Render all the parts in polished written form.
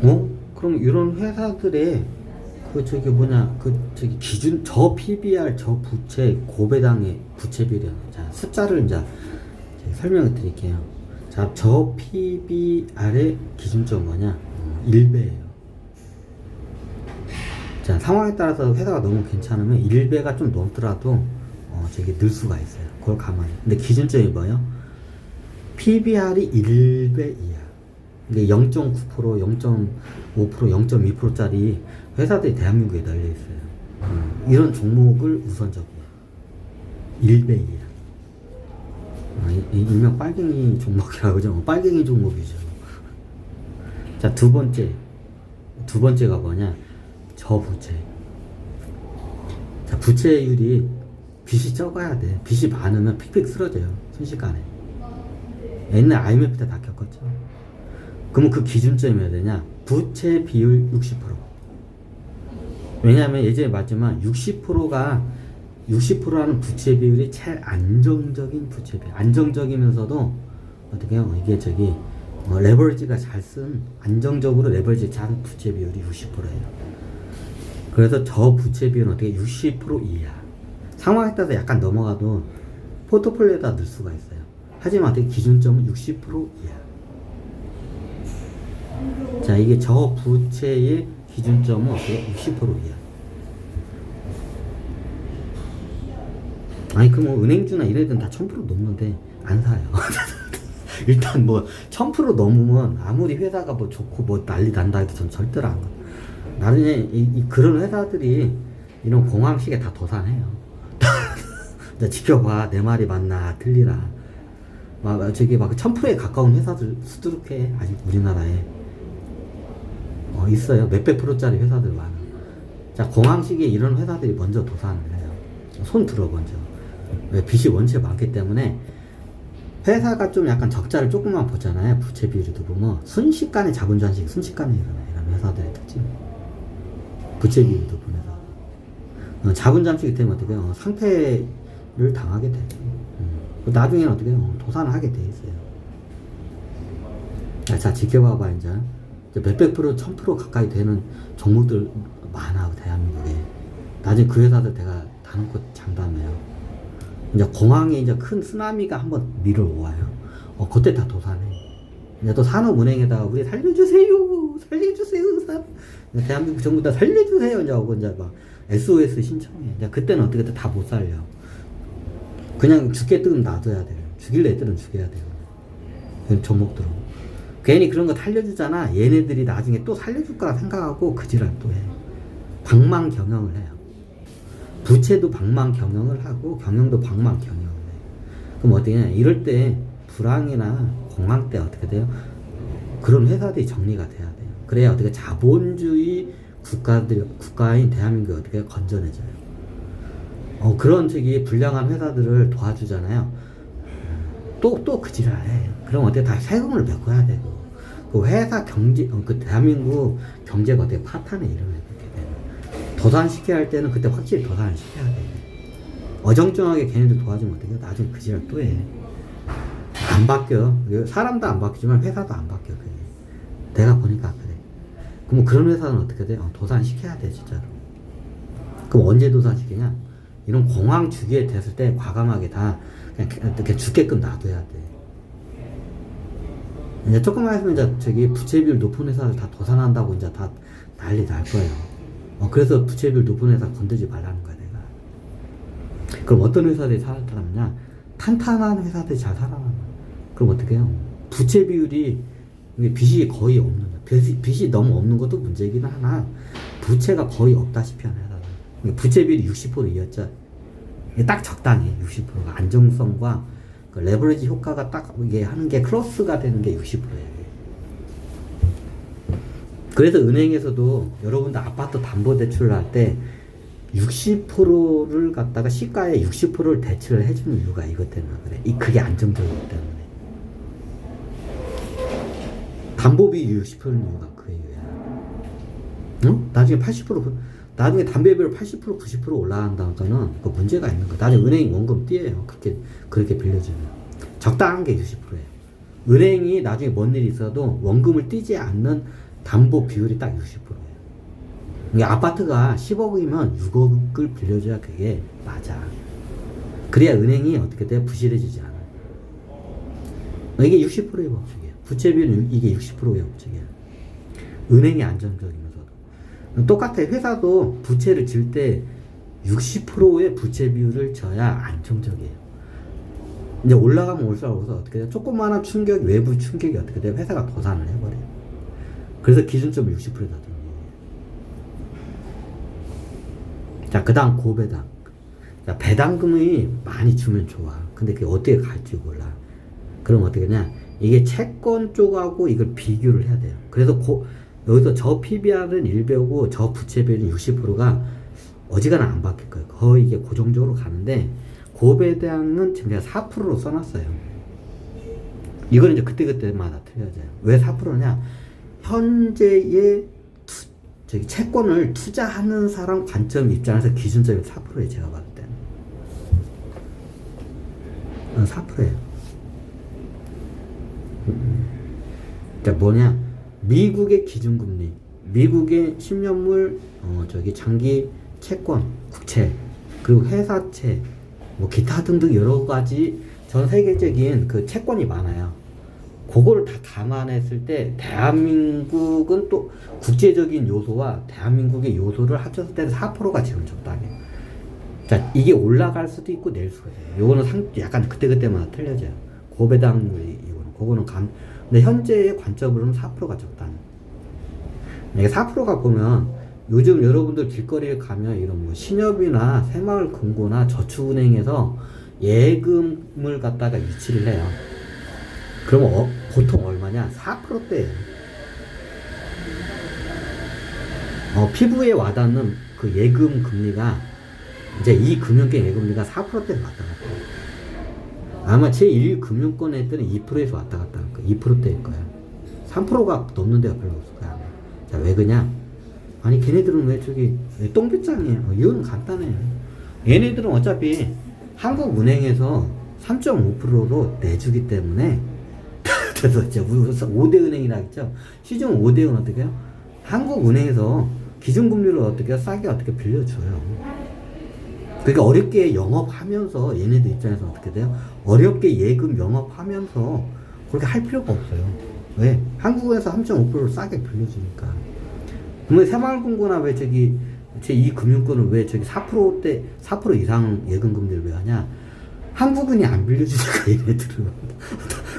그럼 이런 회사들의 그 저기 뭐냐 그 저기 기준 저 PBR 저 부채 고배당의 부채 비율 자 숫자를 이제 설명을 드릴게요. 자, 저 PBR의 기준점 뭐냐 1배예요. 자, 상황에 따라서 회사가 너무 괜찮으면 1배가 좀 넘더라도 저기 늘 수가 있어요. 그걸 감안해. 근데 기준점이 뭐예요? PBR이 1배 이하. 근데 0.9%, 0.5%, 0.2%짜리 회사들이 대한민국에 널려 있어요. 이런 종목을 우선적이에요. 1배 이하. 일명 빨갱이 종목이라고 하죠. 빨갱이 종목이죠. 자, 두 번째가 뭐냐? 저부채. 자, 부채율이 빚이 적어야 돼. 빚이 많으면 픽픽 쓰러져요. 순식간에. 옛날 IMF 때 다 겪었죠. 그러면 그 기준점이 어야 되냐? 부채 비율 60%. 왜냐하면 예전에 봤지만 60%라는 부채 비율이 제일 안정적인 부채 비율. 안정적이면서도 어떻게 해요? 이게 저기 레버리지가 잘 쓴 안정적으로 레버리지 잘 부채 비율이 60%예요. 그래서 저 부채 비율은 어떻게 60% 이하. 상황에 따라서 약간 넘어가도 포트폴리오에다 넣을 수가 있어요. 하지만 어떻게 기준점은 60% 이하. 자, 이게 저 부채의 기준점은 어떻게 60% 이하. 아니, 그럼 뭐 은행주나 이런 애들은 다 1000% 넘는데 안 사요. 일단 뭐 1000% 넘으면 아무리 회사가 뭐 좋고 뭐 난리 난다 해도 전 절대로 안 가. 나중에 그런 회사들이 이런 공황시기에 다 도산해요. 지켜봐. 내 말이 맞나 틀리나. 저기 막 1000%에 가까운 회사들 수두룩해. 아직 우리나라에 있어요. 몇백 프로짜리 회사들 많아. 자, 공황시기에 이런 회사들이 먼저 도산을 해요. 손 들어 먼저. 왜? 빚이 원체 많기 때문에 회사가 좀 약간 적자를 조금만 보잖아요. 부채 비율도 보면 순식간에 자본주의식 순식간에 일어나요. 이런 회사들의 특징. 부채 비율도 보면서 자본 잠식이 되면 어떻게 해요? 상태를 당하게 돼요. 나중에는 어떻게 해요? 도산을 하게 돼 있어요. 자, 지켜봐봐. 이제 몇백 프로, 1000% 가까이 되는 종목들 많아, 대한민국에. 나중에 그 회사들 내가 다놓고 장담해요. 이제 공항에 이제 큰 쓰나미가 한번 밀어와요. 그때 다 도산해. 이제 또 산업은행에다가 우리 살려주세요, 대한민국 정부 다 살려주세요. 이제 하고 이제 막 SOS 신청해. 이제 그때는 어떻게 다 못 살려. 그냥 죽게 뜨면 놔둬야 돼요. 죽일 애들은 죽여야 돼요. 종목들은. 괜히 그런 거 살려주잖아. 얘네들이 나중에 또 살려줄 거라 생각하고 그 지랄 또 해. 방망 경영을 해요. 부채도 방망 경영을 하고 경영도 방망 경영을 해요. 그럼 어떻게 냐 이럴 때 불황이나 공황 때 어떻게 돼요? 그런 회사들이 정리가 돼야 돼요. 그래야 어떻게 자본주의 국가인 대한민국이 어떻게 건전해져요. 그런 저기 불량한 회사들을 도와주잖아요. 또 그 지랄해. 그럼 어떻게 다 세금을 메꿔야 되고 그 회사 경제 그 대한민국 경제가 어떻게 파탄에 이르게 되는. 도산시켜야 할 때는 그때 확실히 도산을 시켜야 돼. 어정쩡하게 걔네들 도와주면 어떻게 나중에 그 지랄 또 해. 안 바뀌어. 사람도 안 바뀌지만 회사도 안 바뀌어. 그게. 내가 보니까 그래. 그럼 그런 회사는 어떻게 돼? 도산시켜야 돼 진짜로. 그럼 언제 도산시키냐? 이런 공황 주기에 됐을 때 과감하게 다 그냥 이렇게 죽게끔 놔둬야 돼. 이제 조금만 있으면 이제 저기 부채비율 높은 회사를 다 도산한다고 이제 다 난리 날 거예요. 그래서 부채비율 높은 회사 건들지 말라는 거야 내가. 그럼 어떤 회사들이 살아남냐? 탄탄한 회사들이 잘 살아남아. 그럼 어떻게 해요? 부채비율이 빚이 거의 없는 거야. 빚이 너무 없는 것도 문제이긴 하나 부채가 거의 없다시피 하는 회사다. 부채비율이 60% 이었죠. 이게 딱 적당해. 60%가 안정성과 그 레버리지 효과가 딱 이게 하는 게 크로스가 되는 게 60%예요. 그래서 은행에서도 여러분들 아파트 담보 대출을 할 때 60%를 갖다가 시가의 60%를 대출을 해주는 이유가 이것 때문에 그래. 그게 안정적이기 때문에. 담보비 60%는 이유가 그 이유야. 나중에 80% 나중에 담배비율 80% 90% 올라간다는 거는 그 문제가 있는 거야. 나중에 은행이 원금 띄어요. 그렇게 빌려주면. 적당한 게 60%예요. 은행이 나중에 뭔 일이 있어도 원금을 띄지 않는 담보 비율이 딱 60%예요. 이게 아파트가 10억이면 6억을 빌려줘야 그게 맞아. 그래야 은행이 어떻게 돼? 부실해지지 않아. 이게 60%의 법칙이에요. 부채비율은 이게 60%의 법칙이에요. 은행이 안정적이면서도. 똑같아요. 회사도 부채를 질 때 60%의 부채 비율을 져야 안정적이에요. 이제 올라가면 올수록 어떻게 돼요? 조그마한 충격, 외부 충격이 어떻게 돼요? 회사가 도산을 해버려요. 그래서 기준점 60%다 드는 거예요. 자, 그 다음 고배당. 자, 배당금이 많이 주면 좋아. 근데 그게 어떻게 갈지 몰라. 그럼 어떻게 하냐? 이게 채권 쪽하고 이걸 비교를 해야 돼요. 그래서 여기서 저 PBR은 1배우고 저 부채비율은 60%가 어지간하면 안 바뀔 거예요. 거의 이게 고정적으로 가는데 고배당은 지금 제가 4%로 써놨어요. 이거는 이제 그때그때마다 틀려져요. 왜 4%냐? 현재의 채권을 투자하는 사람 관점 입장에서 기준점이 4%예요. 제가 봤을 때는 4%예요. 자, 뭐냐? 미국의 기준금리, 미국의 10년물 장기 채권, 국채, 그리고 회사채, 뭐 기타 등등 여러 가지 전 세계적인 그 채권이 많아요. 그걸 다 감안했을 때 대한민국은 또 국제적인 요소와 대한민국의 요소를 합쳤을 때는 4%가 지금 적당해요. 자, 이게 올라갈 수도 있고 내릴 수도 있어요. 요거는 약간 그때그때마다 틀려져요. 고배당률이 이거는 근데 현재의 관점으로는 4%가 적당해. 이게 4%가 보면 요즘 여러분들 길거리에 가면 이런 뭐 신협이나 새마을금고나 저축은행에서 예금을 갖다가 유치를 해요. 그러면 보통 얼마냐? 4%대예요. 피부에 와닿는 그 예금 금리가 이제 이 금융권 예금리가 4%대로 왔다 갔다 해요. 아마 제1 금융권 애들은 2%에서 왔다 갔다 할 거예요. 2%대일 거예요. 3%가 넘는 데가 별로 없을 거야. 자, 왜 그냐? 아니, 걔네들은 왜 똥배짱이에요? 이유는 간단해요. 얘네들은 어차피 한국은행에서 3.5%로 내주기 때문에 그래서 이제 5대 은행이라 했죠. 시중 5대는 어떻게 해요? 한국은행에서 기준금리를 어떻게 해요? 싸게 어떻게 빌려줘요. 그러니까 어렵게 영업하면서 얘네들 입장에서 어떻게 돼요? 어렵게 예금 영업하면서 그렇게 할 필요가 없어요. 왜? 한국에서 3.5%를 싸게 빌려주니까. 그러면 새마을금고나 왜 제2 금융권은 왜 4%대 4% 이상 예금금리를 왜 하냐? 한국은이 안 빌려주니까 얘네들은.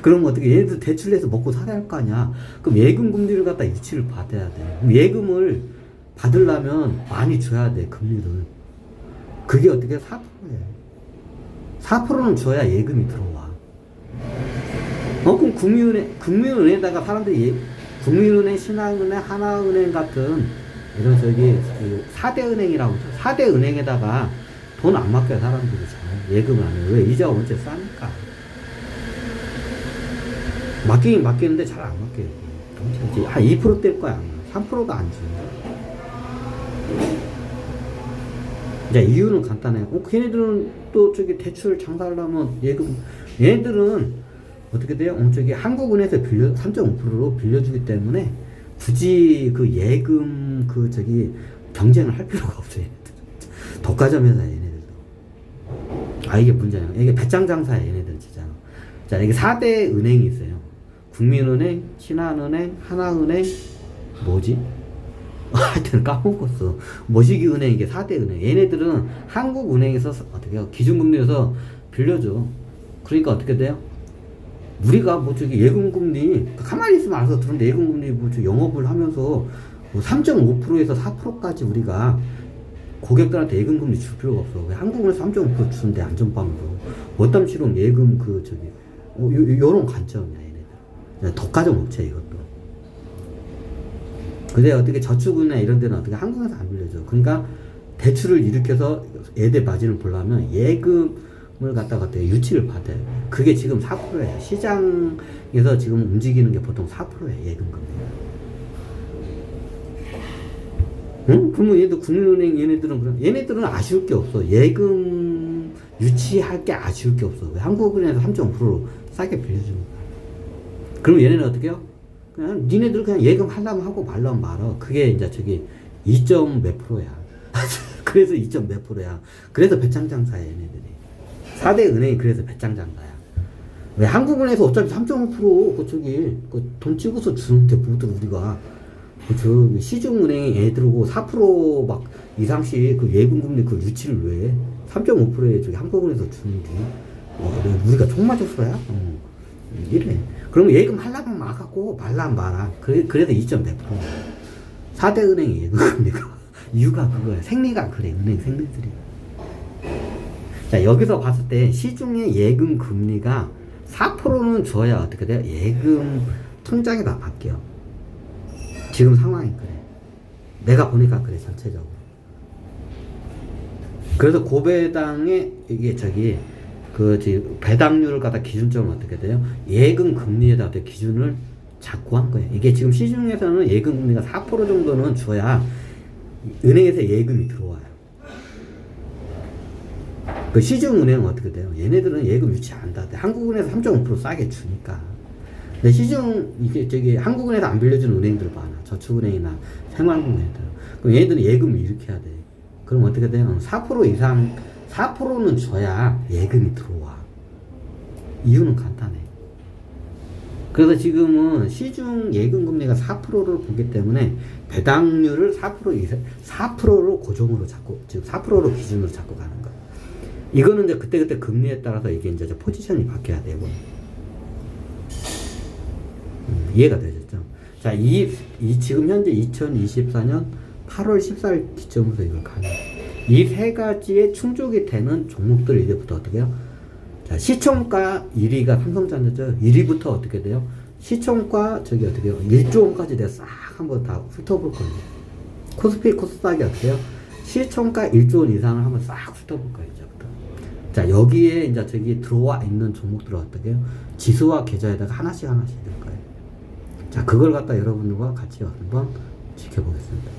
그럼 어떻게 얘네들 대출 내서 먹고 살아야 할 거 아니야? 그럼 예금금리를 갖다 유치를 받아야 돼. 그럼 예금을 받으려면 많이 줘야 돼, 금리를. 그게 어떻게 4%예요. 4%는 줘야 예금이 들어와. 그럼 국민은행에다가 사람들이 국민은행, 신한은행, 하나은행 같은 이런 4대 은행이라고 하죠. 4대 은행에다가 돈 안 맡겨요, 사람들이 잘. 예금을 안 해요. 왜? 이자가 원체 싸니까. 맡기긴 맡기는데 잘 안 맡겨요. 한 2%대일 거야. 3%도 안 줘요. 자, 이유는 간단해요. 걔네들은 또 대출 장사하려면 예금, 얘네들은 어떻게 돼요? 한국은행에서 3.5%로 빌려주기 때문에 굳이 그 예금 경쟁을 할 필요가 없어요. 얘네들. 독과점 회사야, 얘네들도. 이게 문제예요. 이게 배짱 장사야, 얘네들 진짜. 자, 이게 4대 은행이 있어요. 국민은행, 신한은행, 하나은행, 뭐지? 하여튼 까먹었어. 머시기은행, 이게 4대 은행. 얘네들은 한국은행에서 어떻게 해요? 기준금리에서 빌려줘. 그러니까 어떻게 돼요? 우리가 예금금리, 가만히 있으면 알아서 들었는데 예금금리 영업을 하면서 3.5%에서 4%까지 우리가 고객들한테 예금금리 줄 필요가 없어. 왜 한국은에서 3.5% 주는데 안전빵으로. 어떤 실용 예금 요런 관점이야, 얘네들. 독과점 업체 이것도. 근데 어떻게 저축은행 이런 데는 어떻게 한국에서 안 빌려줘. 그러니까 대출을 일으켜서 애들 마진을 보려면 예금을 갖다가 유치를 받아요. 그게 지금 4%예요. 시장에서 지금 움직이는 게 보통 4%예요. 예금금리. 응? 그러면 얘들 국민은행 얘네들은 아쉬울 게 없어. 예금 유치할 게 아쉬울 게 없어. 왜? 한국은행에서 3.5%로 싸게 빌려주는 거야. 그럼 얘네는 어떻게 해요? 그냥 니네들 그냥 예금 하려면 하고 말라면 말어. 그게 이제 저기 2점 몇 프로야. 그래서 2점 몇 프로야. 그래서 배짱장사야 얘네들이. 4대 은행이 그래서 배짱장사야. 왜 한국은행에서 어차피 3.5% 그쪽이 돈 찍어서 주는데 뭐든 우리가 저 시중은행 애들하고 4%막 이상씩 그 예금금리 그 유치를 왜 3.5%에 저기 한국은행에서 주는지 우리가 총 맞았어야? 이래. 그러면 예금 하려면 막하고 말라면 말아. 그래서 2.4%. 4대 은행이 예금금리가 이유가 그거야. 생리가 그래. 은행 생리들이. 자, 여기서 봤을 때 시중의 예금 금리가 4%는 줘야 어떻게 돼요? 예금 통장에다 바뀌어. 지금 상황이 그래. 내가 보니까 그래, 전체적으로. 그래서 고배당에 이게 저기 배당률을 갖다 기준점은 어떻게 돼요? 예금 금리에다 기준을 잡고 한 거예요. 이게 지금 시중에서는 예금 금리가 4% 정도는 줘야 은행에서 예금이 들어와요. 그 시중은행은 어떻게 돼요? 얘네들은 예금 유치 안 한다. 한국은행에서 3.5% 싸게 주니까. 근데 이게 저기 한국은행에서 안 빌려주는 은행들 많아. 저축은행이나 생활금융들. 그럼 얘네들은 예금을 이렇게 해야 돼. 그럼 어떻게 돼요? 4% 이상, 4%는 줘야 예금이 들어와. 이유는 간단해. 그래서 지금은 시중 예금 금리가 4%를 보기 때문에 배당률을 4% 이상, 4%로 고정으로 잡고, 지금 4%로 기준으로 잡고 가는 거야. 이거는 이제 그때그때 금리에 따라서 이게 이제 포지션이 바뀌어야 되고. 이해가 되셨죠? 자, 지금 현재 2024년 8월 14일 기점으로 이걸 가요. 이 세 가지의 충족이 되는 종목들 이제부터 어떻게 해요? 자, 시총가 1위가 삼성전자죠. 1위부터 어떻게 돼요? 시총가 어떻게 해요? 1조 원까지 내가 싹 한번 다 훑어볼 거예요. 코스피, 코스닥이 어떻게 해요? 시총가 1조 원 이상을 한번 싹 훑어볼 거예요. 이제부터. 자, 여기에 이제 들어와 있는 종목들은 어떻게 해요? 지수와 계좌에다가 하나씩 될 거예요. 자, 그걸 갖다 여러분들과 같이 한번 지켜보겠습니다.